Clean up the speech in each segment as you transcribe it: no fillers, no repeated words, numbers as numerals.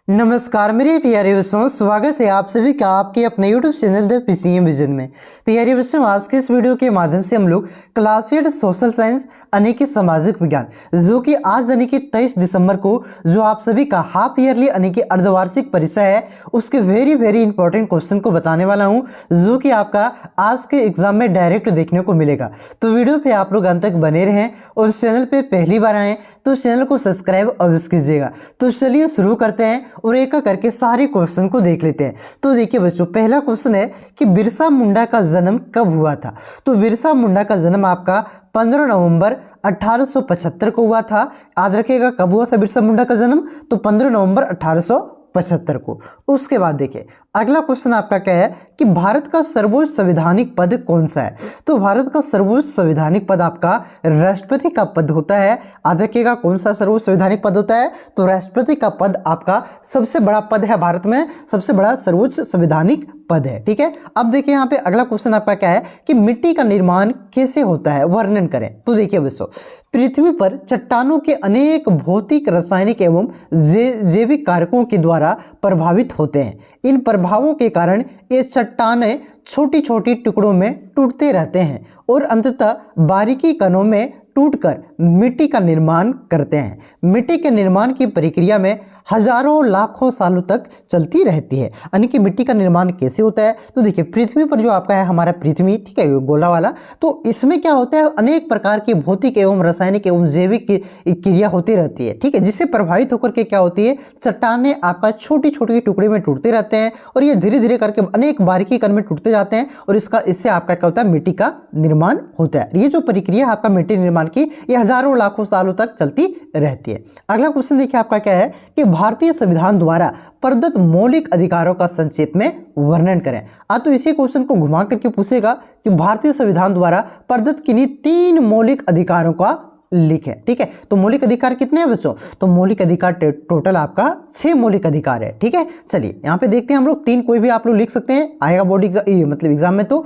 नमस्कार मेरे प्यारे बच्चों, स्वागत है आप सभी का आपके अपने YouTube channel the PCM vision में। प्यारे बच्चों, आज के इस वीडियो के माध्यम से हम लोग क्लास 8 सोशल साइंस यानी कि सामाजिक विज्ञान, जो कि आज यानी कि 23 दिसंबर को जो आप सभी का हाफ ईयरली यानी कि अर्धवार्षिक परीक्षा है, उसके वेरी इंपॉर्टेंट क्वेश्चन को बताने वाला हूँ, जो कि आपका आज के एग्जाम में डायरेक्ट देखने को मिलेगा। तो वीडियो पे आप लोग अंत तक बने रहें और चैनल पे पहली बार आए तो चैनल को सब्सक्राइब अवश्य कीजिएगा। तो चलिए शुरू करते हैं और एक करके सारे क्वेश्चन को देख लेते हैं। तो देखिए बच्चों, पहला क्वेश्चन है कि बिरसा मुंडा का जन्म कब हुआ था। तो बिरसा मुंडा का जन्म आपका 15 नवंबर 1875 को हुआ था। याद रखिएगा कब हुआ था बिरसा मुंडा का जन्म, तो 15 नवंबर 1875 को। उसके बाद देखिए अगला क्वेश्चन आपका क्या है कि भारत का सर्वोच्च संवैधानिक पद कौन सा है। तो भारत का सर्वोच्च संवैधानिक पद आपका राष्ट्रपति का पद होता है। याद रखिएगा कौन सा सर्वोच्च संवैधानिक पद होता है, तो राष्ट्रपति का पद आपका सबसे बड़ा पद है, भारत में सबसे बड़ा सर्वोच्च संवैधानिक पद है। ठीक है, अब देखिए यहाँ पे अगला क्वेश्चन आपका क्या है कि मिट्टी का निर्माण कैसे होता है, वर्णन करें। तो देखिए बच्चों, पृथ्वी पर चट्टानों के अनेक भौतिक, रासायनिक एवं जैविक कारकों के द्वारा प्रभावित होते हैं। इन प्रभावों के कारण ये चट्टानें छोटी छोटी टुकड़ों में टूटते रहते हैं और अंततः बारीकी कणों में टूटकर मिट्टी का निर्माण करते हैं। मिट्टी के निर्माण की प्रक्रिया में हजारों लाखों सालों तक चलती रहती है। यानी कि मिट्टी का निर्माण कैसे होता है, तो देखिए पृथ्वी पर जो आपका है हमारा पृथ्वी, ठीक है, गोला वाला, तो इसमें क्या होता है अनेक प्रकार की भौतिक एवं रासायनिक एवं जैविक क्रिया होती रहती है। ठीक है, जिससे प्रभावित होकर के क्या होती है, चट्टानें आपका छोटी छोटी टुकड़े में टूटते रहते हैं और ये धीरे धीरे करके अनेक बारीकी कण में टूटते जाते हैं और इससे आपका क्या होता है, मिट्टी का निर्माण होता है। ये जो प्रक्रिया आपका मिट्टी निर्माण की, ये हजारों लाखों सालों तक चलती रहती है। अगला क्वेश्चन देखिए आपका क्या है कि भारतीय संविधान द्वारा प्रदत्त मौलिक अधिकारों का संक्षेप में वर्णन करें। तो इसी क्वेश्चन को घुमा करके पूछेगा कि भारतीय संविधान द्वारा प्रदत्त किन्हीं 3 मौलिक अधिकारों का लिखें। ठीक है, तो मौलिक अधिकार कितने हैं बच्चों, तो मौलिक अधिकार टोटल आपका 6 मौलिक अधिकार है। ठीक है, चलिए यहाँ पे देखते हैं हम लोग 3, कोई भी आप लोग लिख सकते हैं, आएगा बोर्ड एग्जाम मतलब एग्जाम में। तो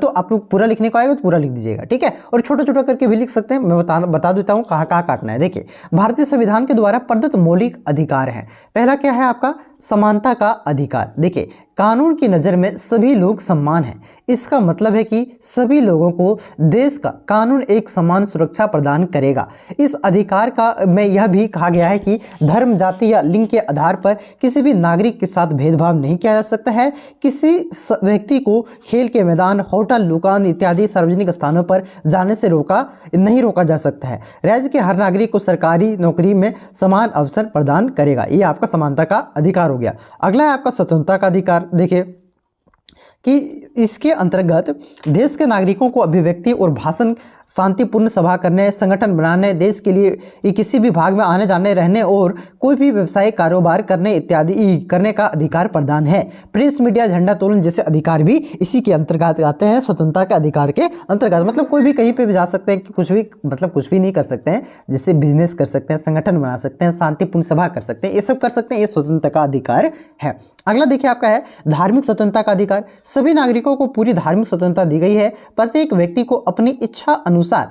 आप लोग पूरा लिखने को आएगा तो पूरा लिख दीजिएगा। ठीक है, और छोटा छोटा करके भी लिख सकते हैं, मैं बता देता हूँ कहाँ कहाँ काटना है। देखिए भारतीय संविधान के द्वारा प्रदत्त मौलिक अधिकार है। पहला क्या है आपका, समानता का अधिकार। देखिए कानून की नज़र में सभी लोग समान हैं। इसका मतलब है कि सभी लोगों को देश का कानून एक समान सुरक्षा प्रदान करेगा। इस अधिकार का में यह भी कहा गया है कि धर्म, जाति या लिंग के आधार पर किसी भी नागरिक के साथ भेदभाव नहीं किया जा सकता है। किसी व्यक्ति को खेल के मैदान, होटल, दुकान इत्यादि सार्वजनिक स्थानों पर जाने से नहीं रोका जा सकता है। राज्य के हर नागरिक को सरकारी नौकरी में समान अवसर प्रदान करेगा। ये आपका समानता का अधिकार हो गया। अगला है आपका स्वतंत्रता का अधिकार। देखिए कि इसके अंतर्गत देश के नागरिकों को अभिव्यक्ति और भाषण, शांतिपूर्ण सभा करने, संगठन बनाने, देश के लिए किसी भी भाग में आने जाने, रहने और कोई भी व्यवसायिक कारोबार करने इत्यादि करने का अधिकार प्रदान है। प्रेस, मीडिया, झंडा तोलन जैसे अधिकार भी इसी के अंतर्गत आते हैं, स्वतंत्रता के अधिकार के अंतर्गत। मतलब कोई भी कहीं पे भी जा सकते हैं, कि कुछ भी मतलब कुछ भी नहीं कर सकते हैं, जैसे बिजनेस कर सकते हैं, संगठन बना सकते हैं, शांतिपूर्ण सभा कर सकते हैं, ये सब कर सकते हैं, ये स्वतंत्रता का अधिकार है। अगला देखिए आपका है धार्मिक स्वतंत्रता का अधिकार। सभी नागरिकों को पूरी धार्मिक स्वतंत्रता दी गई है। प्रत्येक व्यक्ति को अपनी इच्छा अनुसार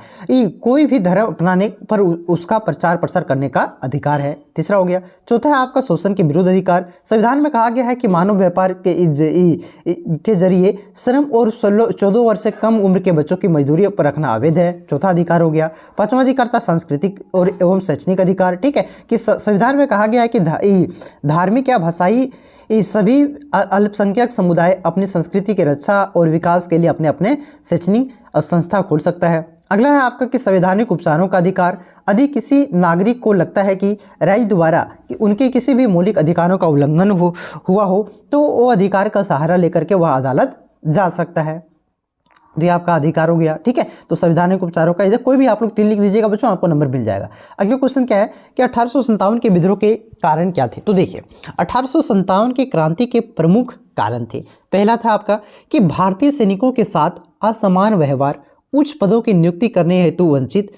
कोई भी धर्म अपनाने पर उसका प्रचार प्रसार करने का अधिकार है। तीसरा हो गया। चौथा है आपका शोषण के विरुद्ध अधिकार। संविधान में कहा गया है कि मानव व्यापार के जरिए श्रम और 14 वर्ष से कम उम्र के बच्चों की मजदूरी पर रखना अवैध है। चौथा अधिकार हो गया। पांचवा अधिकार था सांस्कृतिक और एवं शैक्षणिक अधिकार। ठीक है, कि संविधान में कहा गया है कि धार्मिक या भाषाई सभी अल्पसंख्यक समुदाय अपनी संस्कृति की रक्षा और विकास के लिए अपने अपने शैक्षणिक संस्था खोल सकता है। अगला है आपका कि संवैधानिक उपचारों का अधिकार। यदि किसी नागरिक को लगता है कि राज्य द्वारा कि उनके किसी भी मौलिक अधिकारों का उल्लंघन हुआ हो तो वो अधिकार का सहारा लेकर के वह अदालत जा सकता है। ये आपका अधिकार हो गया। ठीक है, तो संवैधानिक उपचारों का इधर कोई भी आप लोग 3 लिख दीजिएगा बच्चों, आपको नंबर मिल जाएगा। अगला क्वेश्चन क्या है कि 1857 के विद्रोह के कारण क्या थे। तो देखिए 1857 की क्रांति के प्रमुख कारण थे। पहला था आपका कि भारतीय सैनिकों के साथ असमान व्यवहार, उच्च पदों की नियुक्ति करने हेतु वंचित,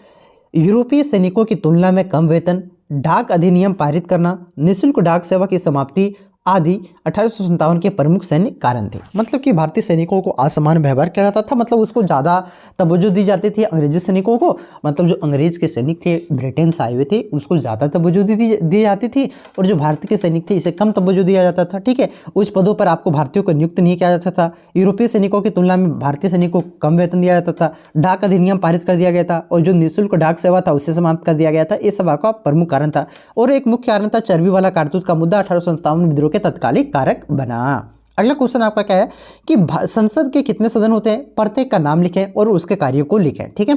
यूरोपीय सैनिकों की तुलना में कम वेतन, डाक अधिनियम पारित करना, निःशुल्क डाक सेवा की समाप्ति, आदि 1857 के प्रमुख सैन्य कारण थे। मतलब कि भारतीय सैनिकों को असमान व्यवहार किया जाता था, मतलब उसको ज़्यादा तवज्जो दी जाती थी अंग्रेजी सैनिकों को, मतलब जो अंग्रेज के सैनिक थे ब्रिटेन से आए हुए थे उसको ज़्यादा तवज्जो दी जाती थी, और जो भारत के सैनिक थे इसे कम तवज्जो दिया जाता था। ठीक है, उस पदों पर आपको भारतीयों को नियुक्त नहीं किया जाता था। यूरोपीय सैनिकों की तुलना में भारतीय सैनिकों को कम वेतन दिया जाता था। डाक अधिनियम पारित कर दिया गया था, और जो निःशुल्क डाक सेवा था उसे समाप्त कर दिया गया था। ये सब आपका प्रमुख कारण था। और एक मुख्य कारण था चर्बी वाला कारतूस का मुद्दा 1857 विद्रोह के तत्कालिक कारक बना। अगला क्वेश्चन आपका क्या है कि संसद के कितने सदन होते हैं, प्रत्येक का नाम लिखें और उसके कार्यों को लिखें। ठीक है,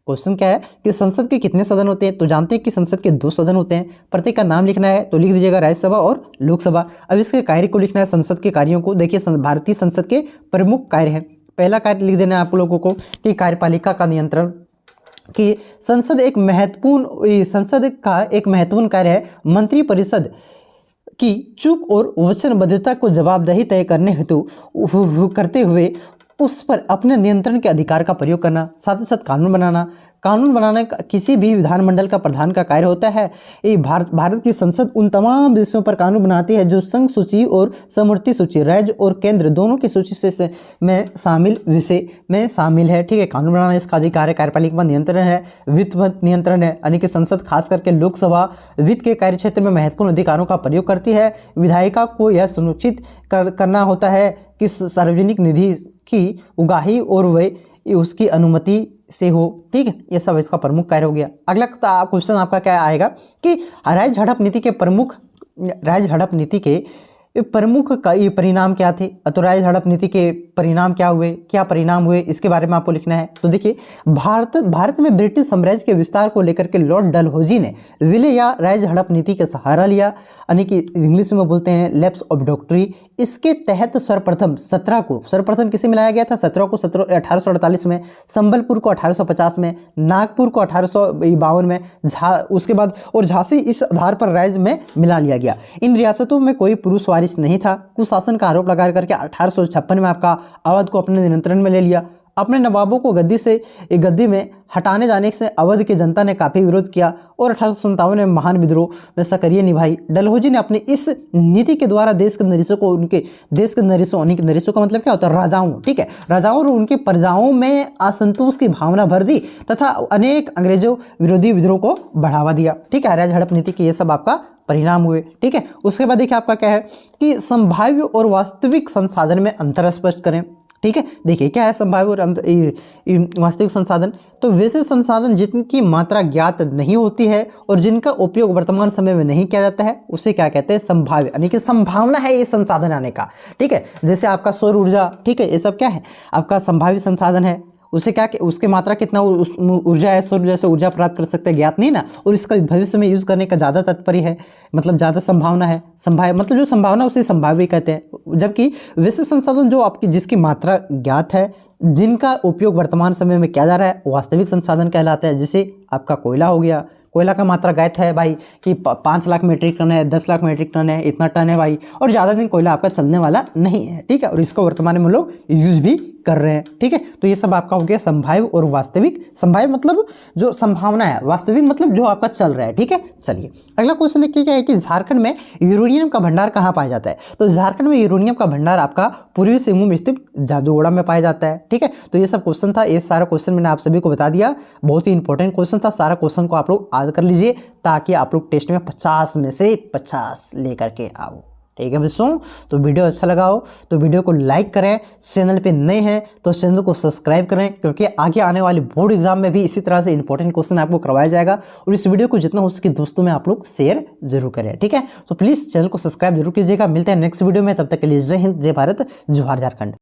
क्वेश्चन क्या है कि संसद के कितने सदन होते हैं, तो जानते हैं कि संसद के 2 सदन होते हैं। प्रत्येक का नाम लिखना है, तो लिख दीजिएगा राज्यसभा और लोकसभा। अब इसके कार्य को लिखना है, संसद के कार्यों को। देखिए भारतीय संसद के प्रमुख कार्य है, पहला कार्य लिख देना है आप लोगों को कि कार्यपालिका का नियंत्रण, कि संसद का एक महत्वपूर्ण कार्य है मंत्रिपरिषद की चूक और वचनबद्धता को जवाबदेही तय करते हुए उस पर अपने नियंत्रण के अधिकार का प्रयोग करना, साथ ही साथ कानून बनाना किसी भी विधानमंडल का प्रधान का कार्य होता है। ये भारत की संसद उन तमाम विषयों पर कानून बनाती है जो संघ सूची और समवर्ती सूची, राज्य और केंद्र दोनों की सूची से में शामिल विषय में शामिल है। ठीक है, कानून बनाना इसका अधिकार है। कार्यपालिका पर नियंत्रण है, वित्त पर नियंत्रण है, यानी कि संसद खास करके लोकसभा वित्त के कार्य क्षेत्र में महत्वपूर्ण अधिकारों का प्रयोग करती है। विधायिका को यह सुनिश्चित करना होता है कि सार्वजनिक निधि की उगाही और वह उसकी अनुमति से हो। ठीक है, ये सब इसका प्रमुख कार्य हो गया। अगला क्वेश्चन आपका क्या आएगा कि राज्य झड़प नीति के प्रमुख परिणाम क्या थे, तो राज्य झड़प नीति के परिणाम क्या परिणाम हुए, इसके बारे में आपको लिखना है। तो देखिए भारत में ब्रिटिश साम्राज्य के विस्तार को लेकर के लॉर्ड डलहौजी ने विलय या राज्य झड़प नीति का सहारा लिया, यानी कि इंग्लिश में बोलते हैं लैप्स ऑफ डॉक्ट्री। इसके तहत सर्वप्रथम किसे मिलाया गया था, 17 को 1848 में, संबलपुर को 1850 में, नागपुर को 1852 में, उसके बाद और झांसी इस आधार पर राज्य में मिला लिया गया। इन रियासतों में कोई पुरुष वारिस नहीं था। कुशासन का आरोप लगा करके 1856 में आपका अवध को अपने नियंत्रण में ले लिया। अपने नवाबों को गद्दी में हटाने जाने से अवध की जनता ने काफ़ी विरोध किया और 1857 में महान विद्रोह में सक्रिय निभाई। डलहौजी ने अपनी इस नीति के द्वारा देश के नरीसों का मतलब क्या होता है, राजाओं, ठीक है, राजाओं और उनके प्रजाओं में असंतोष की भावना भर दी तथा अनेक अंग्रेजों विरोधी विद्रोह को बढ़ावा दिया। ठीक है, राज्य झड़प नीति के ये सब आपका परिणाम हुए। ठीक है, उसके बाद देखिए आपका क्या है कि संभाव्य और वास्तविक संसाधन में अंतर स्पष्ट करें। ठीक है, देखिए क्या है संभाव्य और वास्तविक संसाधन, तो वैसे संसाधन जिनकी मात्रा ज्ञात नहीं होती है और जिनका उपयोग वर्तमान समय में नहीं किया जाता है उसे क्या कहते हैं, संभाव्य, यानी कि संभावना है ये संसाधन आने का। ठीक है, जैसे आपका सौर ऊर्जा, ठीक है, ये सब क्या है आपका संभाव्य संसाधन है। उसे क्या, उसके मात्रा कितना ऊर्जा है, सौर ऊर्जा से ऊर्जा प्राप्त कर सकते हैं, ज्ञात नहीं ना, और इसका भविष्य में यूज़ करने का ज़्यादा तात्पर्य है, मतलब ज़्यादा संभावना है। संभाव्य मतलब जो संभावना उसे संभाव्य कहते हैं। जबकि वैसे संसाधन जो आपकी जिसकी मात्रा ज्ञात है, जिनका उपयोग वर्तमान समय में किया जा रहा है, वास्तविक संसाधन कहलाता है। जैसे आपका कोयला हो गया, कोयला का मात्रा ज्ञात है भाई कि 5 लाख मीट्रिक टन है, 10 लाख मीट्रिक टन है, इतना टन है भाई, और ज़्यादा दिन कोयला आपका चलने वाला नहीं है। ठीक है, और इसको वर्तमान में लोग यूज़ भी कर रहे हैं। ठीक है, तो ये सब आपका हो गया संभाव्य और वास्तविक। संभाव्य मतलब जो संभावना है, वास्तविक मतलब जो आपका चल रहा है। ठीक है, चलिए अगला क्वेश्चन देखिए क्या है कि झारखंड में यूरेनियम का भंडार कहाँ पाया जाता है, तो झारखंड में यूरेनियम का भंडार आपका पूर्वी सिंहभूम में स्थित जादूगोड़ा में पाया जाता है। ठीक है, तो ये सब क्वेश्चन था, ये सारा क्वेश्चन मैंने आप सभी को बता दिया, बहुत ही इंपॉर्टेंट क्वेश्चन था। सारा क्वेश्चन को आप लोग याद कर लीजिए ताकि आप लोग टेस्ट में 50 में से 50 लेकर के आओ। ठीक है बच्चों, तो वीडियो अच्छा लगा हो तो वीडियो को लाइक करें, चैनल पे नए हैं तो चैनल को सब्सक्राइब करें, क्योंकि आगे आने वाले बोर्ड एग्जाम में भी इसी तरह से इंपॉर्टेंट क्वेश्चन आपको करवाया जाएगा। और इस वीडियो को जितना हो सके दोस्तों में आप लोग शेयर जरूर करें। ठीक है, तो प्लीज़ चैनल को सब्सक्राइब जरूर कीजिएगा। मिलते हैं नेक्स्ट वीडियो में, तब तक के लिए जय हिंद, जय भारत, जोहार झारखंड।